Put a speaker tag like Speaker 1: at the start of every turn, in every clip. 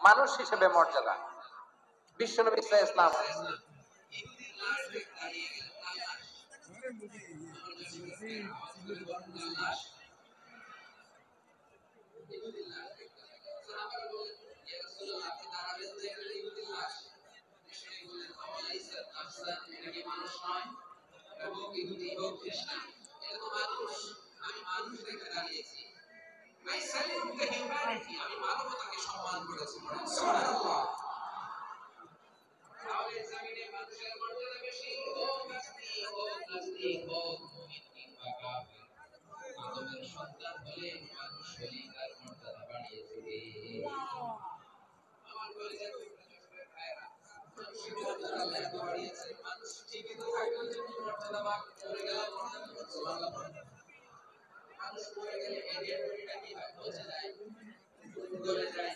Speaker 1: মানুষ হিসেবে মর্যাদা। বিশ্বনবী ইসলাম
Speaker 2: আমি মানবতাকে সম্মান করেছি। সুবহানাল্লাহ। তাহলে জমিনে মানুষের মর্যাদা বেশি, হোক নাস্তিক, হোক নাস্তিক, হোক মুমিন কিংবা কাফের। আদমের সন্তান হলে মানুষ হলেই তার মর্যাদা বাড়িয়েছে। আমার কলেজের ছাত্রছাত্রীরা ভাইরা, মানুষের মর্যাদা আল্লাহ এত বাড়িয়েছে, মানুষ জীবিত থাকার জন্য মর্যাদা বাড়, মরে গেলে মর্যাদা সুবহানাল্লাহ। মানুষ মরে গেলে এরিয়া টরিটা কি হয়? পচে যায়, গলে যায়,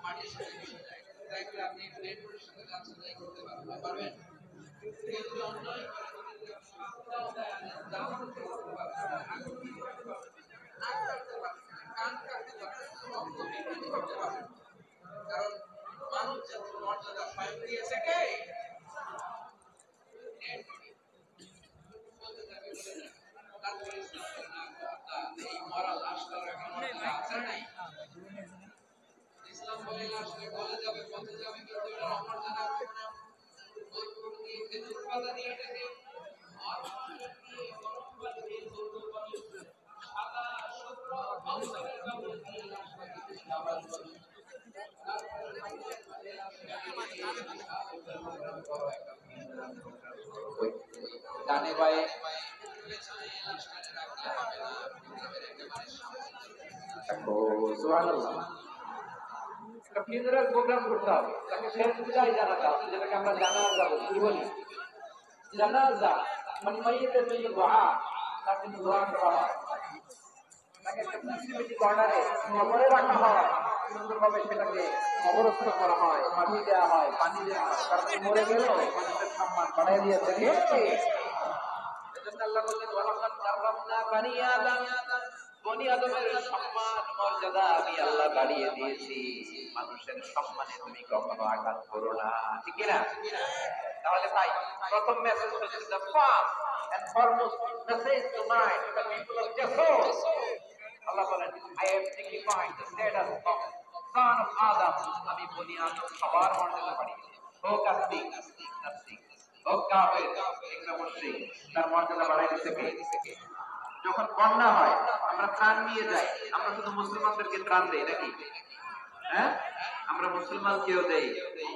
Speaker 2: মাটির সাথে মিশে যায়। তাই করে আপনি একটু নেটওয়ার্কের সাথে কাজ করতে পারবেন। কিন্তু অন্যায় করে যদি সপ্তাহ দেয়, দাম করতে পারবেন, আগুন দিতে পারবেন, নাক কাটতে পারবেন, কান কাটতে পারবেন, রক্ত বিকৃতি করতে পারবেন। কারণ মানব জাতির মর্যাদা স্বয়ং দিয়েছে কে? এই মরা লাশটা রাখা মর্যাদা আছে নাই? ইসলাম বলে লাশটা গলে যাবে, পচে যাবে, কিন্তু এটা অমর্যাদা হবে না। ওই ফুল দিয়ে খেজুর পাতা দিয়ে ঢেকে, দিয়ে গরম পানি দিয়ে তরল পানি, সাদা শুভ্র বাউলের কাপড় দিয়ে লাশটাকে আবার করবে।
Speaker 1: ডানে বায়ে সুবহানাল্লাহ। একটা ফিউনারাল প্রোগ্রাম করতে হবে, তাকে শেষ বিদায় জানাতে হবে, যেটাকে আমরা জানাজা বলি। জানাজা মানে মাইয়িতের জন্য দোয়া, তার জন্য দোয়া করা হয়, তাকে একটা প্রাইভেট কর্নারে কবরে রাখা হয়, সুন্দরভাবে সেটাকে কবরস্থ করা হয়, মাটি দেওয়া হয়, পানি দেওয়া হয়, তারপরে মরে গেলেও মানুষের সম্মান বাড়াই দিয়েছে কে? এজন্য আল্লাহ বললেন ওয়ালাকাদ কাররামনা বানি আদম, বনি আদমের সম্মান মর্যাদা আমি আল্লাহ বাড়িয়ে দিয়েছি। মানুষের সম্মানে তুমি কখনো আঘাত করো না, ঠিক না? তাহলে ভাই প্রথম মেসেজ হচ্ছে the first and foremost message to the people of Jasus. আল্লাহ বলেন I have dignified the status of son of Adam. আমি বনি আদম সবার মর্যাদা বাড়িয়েছি, হোক আস্তিক, হোক কাফের, কিংবা মুশরিক, তার মর্যাদা বাড়াই দিতে কে? যখন বন্যা হয় আমরা ত্রাণ নিয়ে যাই, আমরা শুধু মুসলমানদেরকে ত্রাণ দেই নাকি? হ্যাঁ, আমরা মুসলমানকেও দেই,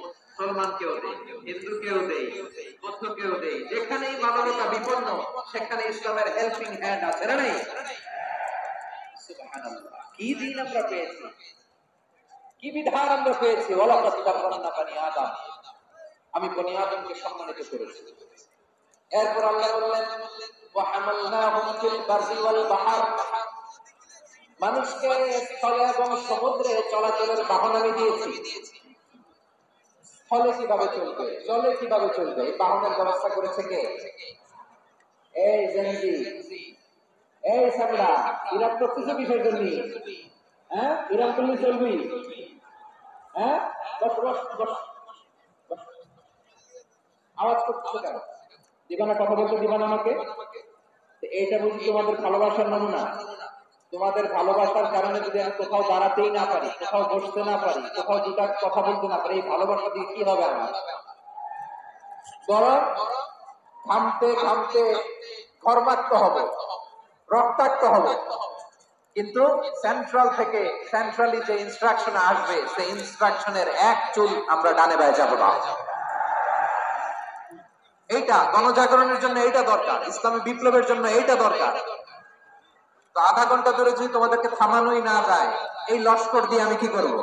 Speaker 1: মুসলমানকেও দেই, হিন্দুকেও দেই, বৌদ্ধকেও দেই। যেখানেই মানবতা বিপন্ন সেখানে ইসলামের হেল্পিং হ্যান্ড আছে না নেই? সুবহানাল্লাহ। কি দিন আমরা পেয়েছি, কি বিধান আমরা পেয়েছি। ওয়ালাকাদ কাররামনা বানি আদম, আমি বনি আদমকে সম্মানিত করেছি। এরপর আল্লাহ বললেন ওয়া হামালনাহুম ফিল বাররি ওয়াল বাহর, মানুষকে স্থলে এবং সমুদ্রে চলাচলের বাহন আমি দিয়েছি। স্থলে কিভাবে চলবে, জলে কিভাবে চলবে, এই বাহনের ব্যবস্থা করেছে কে? এই জেনজি, এই সামরা, ইরান করতেছে কিসের জন্য? হ্যাঁ, ইরান করলে চলবি? হ্যাঁ, আওয়াজ করতেছে কেন? দিবানা কথা বলতে দিবানা আমাকে? এইটা বুঝি তোমাদের ভালোবাসার নমুনা? তোমাদের ভালোবাসার কারণে যদি আমি কোথাও দাঁড়াতেই না পারি, কোথাও বসতে না পারি, কোথাও দুটা কথা বলতে না পারি, এই ভালোবাসা দিয়ে কি হবে আমার? বরং ঘামতে ঘামতে ঘর্মাক্ত হবে, রক্তাক্ত হবে। কিন্তু সেন্ট্রাল থেকে সেন্ট্রালি যে ইনস্ট্রাকশন আসবে, সেই ইনস্ট্রাকশনের এক চুল আমরা ডানে বায়ে যাব না। এইটা গণজাগরণের জন্য এইটা দরকার, ইসলামী বিপ্লবের জন্য এইটা দরকার। তো আধা ঘন্টা ধরে যদি তোমাদেরকে থামানোই না যায়, এই লস্কর দিয়ে আমি কি করব?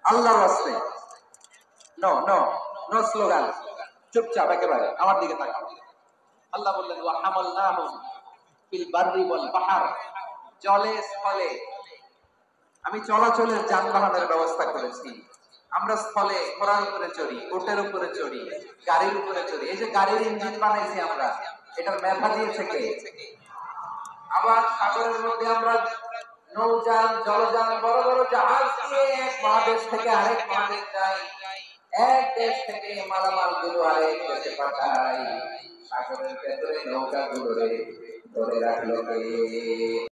Speaker 1: আল্লাহর রাস্তে নো নো নো স্লোগান, চুপচাপ একেবারে আমার দিকে তাকাও। আল্লাহ বললেন ওয়া হামালনাহুম ফিল বাররি ওয়াল বাহর, জলে স্থলে আমি চলাচলের যানবাহনের ব্যবস্থা করেছি। আমরা স্থলে ঘোড়ার উপরে চড়ি, ওটের উপরে চড়ি, গাড়ির উপরে চড়ি। এই যে গাড়ির ইঞ্জিন বানাইছি আমরা, এটার মেধা দিয়েছে কে? আবার সাগরের মধ্যে আমরা নৌযান, জলযান, বড় বড় জাহাজ দিয়ে এক মহাদেশ থেকে আরেক মহাদেশ যায়, এক দেশ থেকে মালামাল গুলো আরেক দেশে পাঠায়। সাগরের ভেতরে নৌকা গুলো ধরে রাখলো কে?